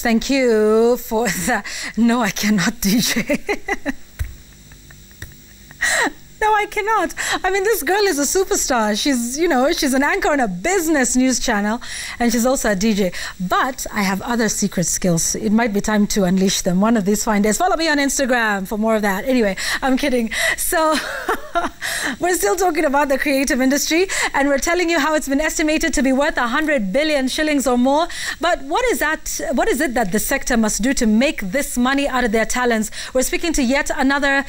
Thank you for that. No, I cannot DJ. No, I cannot. I mean, this girl is a superstar. She's, she's an anchor on a business news channel, and she's also a DJ. But I have other secret skills. It might be time to unleash them one of these fine days. Follow me on Instagram for more of that. Anyway, I'm kidding. So we're still talking about the creative industry, and we're telling you how it's been estimated to be worth 100 billion shillings or more. But what is that? What is it that the sector must do to make this money out of their talents? We're speaking to yet another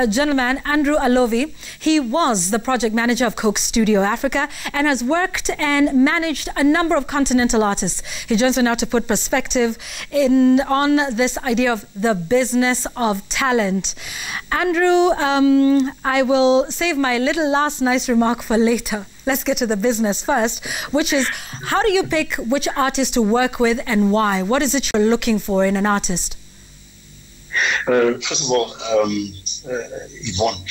gentleman, Andrew Alovi. He was the project manager of Coke Studio Africa and has worked and managed a number of continental artists. He joins me now to put perspective on this idea of the business of talent. Andrew, I will save my little last nice remark for later. Let's get to the business first, which is, how do you pick which artist to work with and why? What is it you're looking for in an artist? First of all, Yvonne,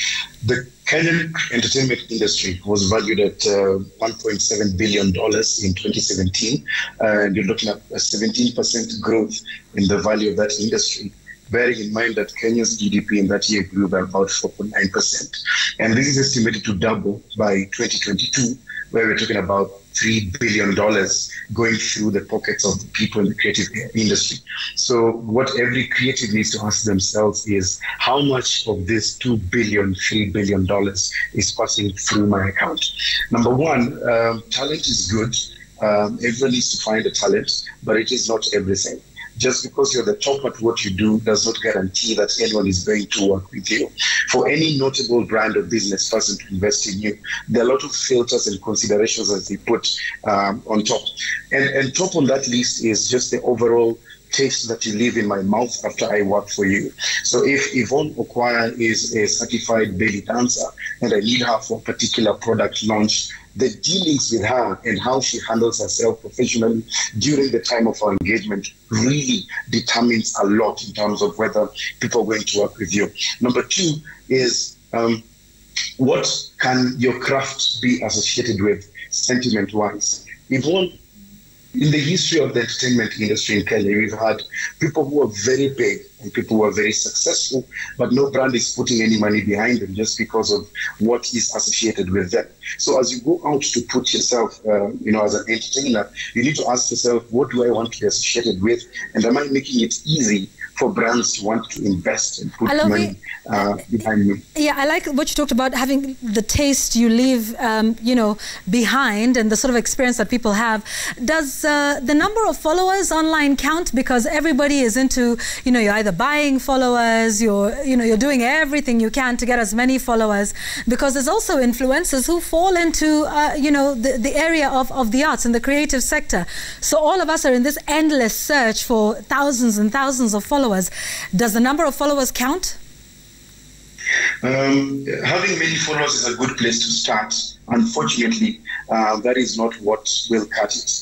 the Kenyan entertainment industry was valued at $1.7 billion in 2017, and you're looking at a 17% growth in the value of that industry, bearing in mind that Kenya's GDP in that year grew by about 4.9%. And this is estimated to double by 2022, where we're talking about $3 billion going through the pockets of the people in the creative industry. So what every creative needs to ask themselves is, how much of this $3 billion is passing through my account? Number one, talent is good. Everyone needs to find a talent, but it is not everything. Just because you're the top at what you do does not guarantee that anyone is going to work with you. For any notable brand or business person to invest in you, there are a lot of filters and considerations that they put on top. And top on that list is just the overall taste that you leave in my mouth after I work for you. So if Yvonne Okwara is a certified belly dancer and I need her for a particular product launch, the dealings with her and how she handles herself professionally during the time of our engagement really determines a lot in terms of whether people are going to work with you. Number two is, what can your craft be associated with sentiment-wise? Yvonne, in the history of the entertainment industry in Kenya, we've had people who are very big and people who are very successful, but no brand is putting any money behind them just because of what is associated with them. So as you go out to put yourself, as an entertainer, you need to ask yourself, what do I want to be associated with? And am I making it easy for brands to want to invest and put money behind me? Yeah, I like what you talked about, having the taste you leave, behind, and the sort of experience that people have. Does the number of followers online count? Because everybody is into, you're either buying followers, you're doing everything you can to get as many followers, because there's also influencers who fall into, the area of the arts and the creative sector. So all of us are in this endless search for thousands and thousands of followers. Does the number of followers count? Having many followers is a good place to start. Unfortunately, that is not what will cut it.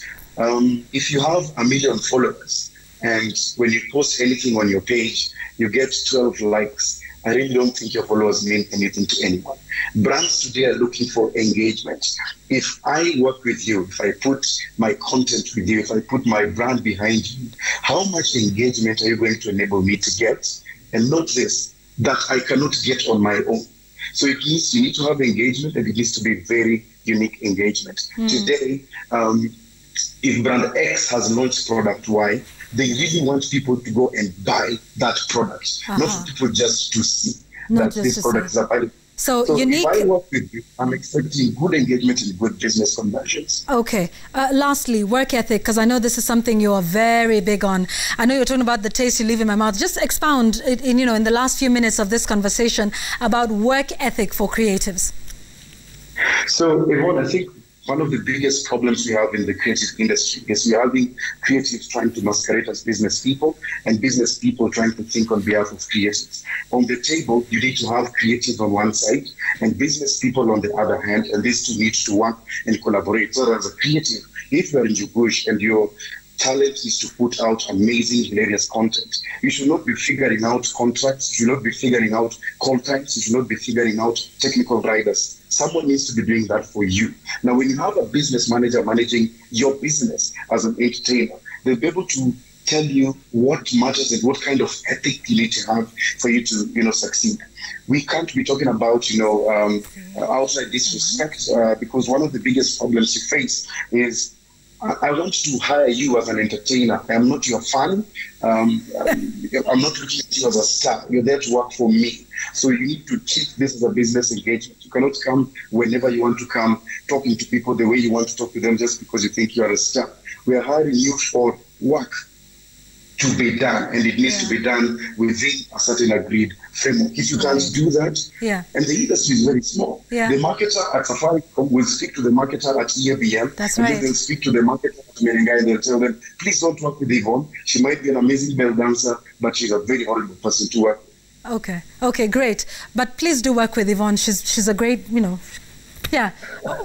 If you have 1 million followers and when you post anything on your page, you get 12 likes, I really don't think your followers mean anything to anyone. Brands today are looking for engagement. If I work with you, if I put my content with you, if I put my brand behind you, how much engagement are you going to enable me to get? And note this, that I cannot get on my own. So you need to have engagement, and it needs to be very unique engagement. Today, if brand X has launched product Y, they really want people to go and buy that product, not for people just to see that this product is available. So unique. If I work with you, I'm expecting good engagement and good business conversions. Okay. Lastly, work ethic, because I know this is something you are very big on. I know you're talking about the taste you leave in my mouth. Just expound in the last few minutes of this conversation about work ethic for creatives. So, Yvonne, I think one of the biggest problems we have in the creative industry is we're having creatives trying to masquerade as business people and business people trying to think on behalf of creatives. On the table, you need to have creatives on one side and business people on the other hand, and these two need to work and collaborate. So as a creative, if you're in Jubush and your talent is to put out amazing, hilarious content, you should not be figuring out contracts, you should not be figuring out call times, you should not be figuring out technical riders. Someone needs to be doing that for you. Now, when you have a business manager managing your business as an entertainer, they'll be able to tell you what matters and what kind of ethic you need to have for you to, succeed. We can't be talking about, outright disrespect, because one of the biggest problems you face is, I want to hire you as an entertainer. I'm not your fan. I'm not looking at you as a star. You're there to work for me. So you need to treat this as a business engagement. You cannot come whenever you want to come, talking to people the way you want to talk to them just because you think you are a star. We are hiring you for work to be done, and it needs to be done within a certain agreed framework. If you can't do that, and the industry is very small, the marketer at Safaricom will speak to the marketer at EABM, and they'll speak to the marketer at Merengai, and they'll tell them, please don't work with Yvonne. She might be an amazing bell dancer, but she's a very horrible person to work with. Okay, great. But please do work with Yvonne. She's a great, Yeah.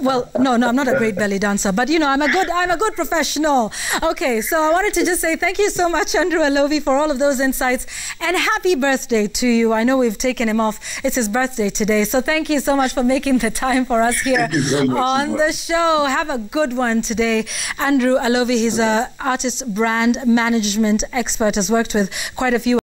Well, no, I'm not a great belly dancer, but I'm a good professional. Okay, so I wanted to just say thank you so much, Andrew Alovi, for all of those insights, and happy birthday to you. I know we've taken him off. It's his birthday today, so thank you so much for making the time for us here on the show. Have a good one today. Andrew Alovi, he's an artist brand management expert, has worked with quite a few